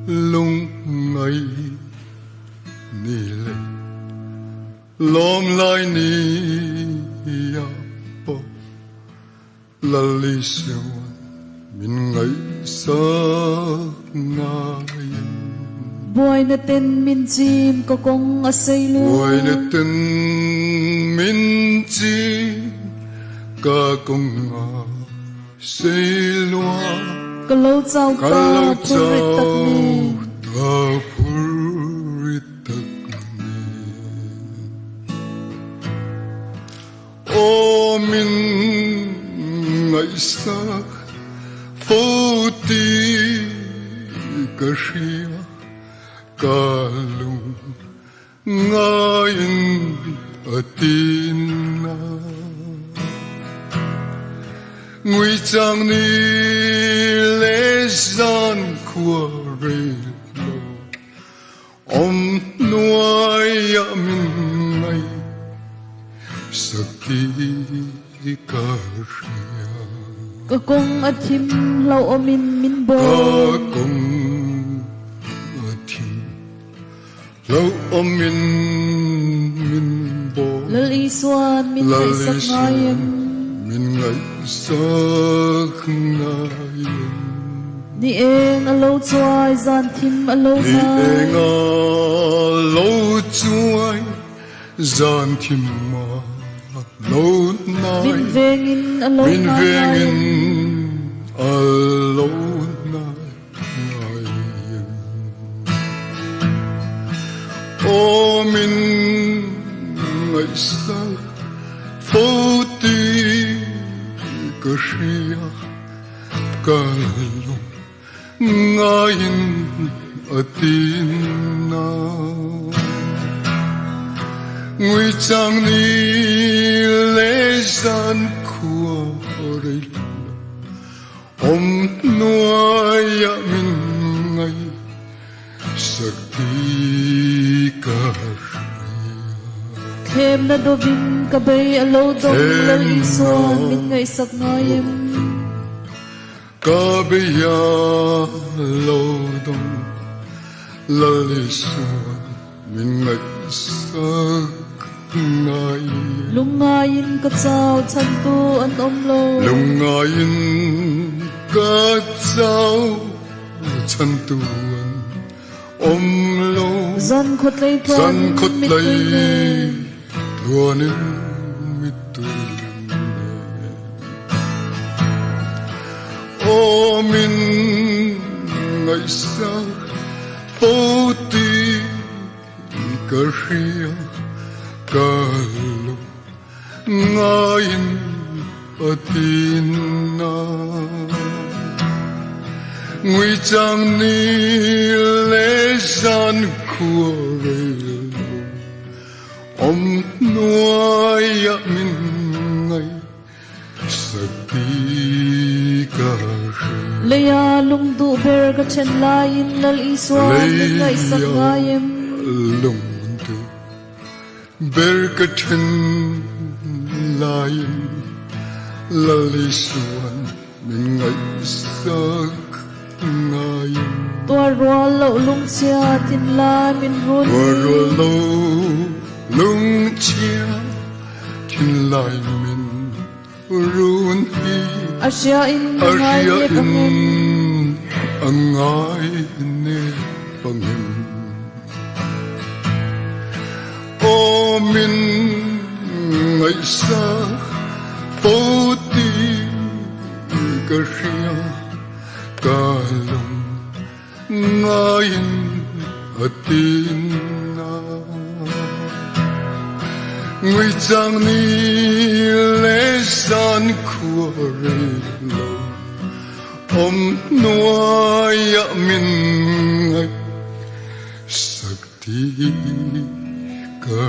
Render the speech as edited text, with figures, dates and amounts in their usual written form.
lung ngày ni lệ lom lai ni ya po la li siêu min ngày sa ngai buai na ten min chim ko kong a sei lu buai na ten min chim ka kong a sei lua ka lo chau ta purit tak ni ta purit tak ni o min ngày sa phố ti ka shia ka lung ngayon atina ngụy trang ni lễ gian của rê lô om nuôi ya min ngày sakti ka shia ka kong a thim lo omin min bo ka kong athim lo omin min bo lal i suan min la kai sak ngayem min ngày sak ngayem ni eng a lo chuai zan thim a lo ni na eng a lo chuai zan thim ma lo nai min vengin a lo min na vengin a lo nai ngayem o min ngày sak phố ti ka shia ka lung ngayon atina ngụy trang ni lễ gian của rê om nuôi ya min ngày sakti ka thêm na do vin ka bay a lo dong lal i suan min ngai sak ngayem ka biya lo dong la li suan min ngày sak ngai lungayin ka chau chan tu an om lo lung ngayon ka chau chan tuan om lo zan khot lei tuan san khot mit lay tui ne luanin mit tui o min ngày sa phố ti ka shia ka lung ngayon atina ngụy trang ni lễ gian của rê lô om nuôi ya min ngày sakti ka shia leya lung du ber ka chen lain lal i suan min ngai sak ngayem lung du ber ka chen lain la li suan min ngày sak ngayem tua rual lo lung chia tin la min run Waro lo lung chia tin lai min run hi asia in ngai Asia ye ka in angai ne pangin o min ngày sa phố ti ka shia ka lung ngayon atina ngụy trang ni lễ gian của rê lô om nuôi ya min ngày sakti ka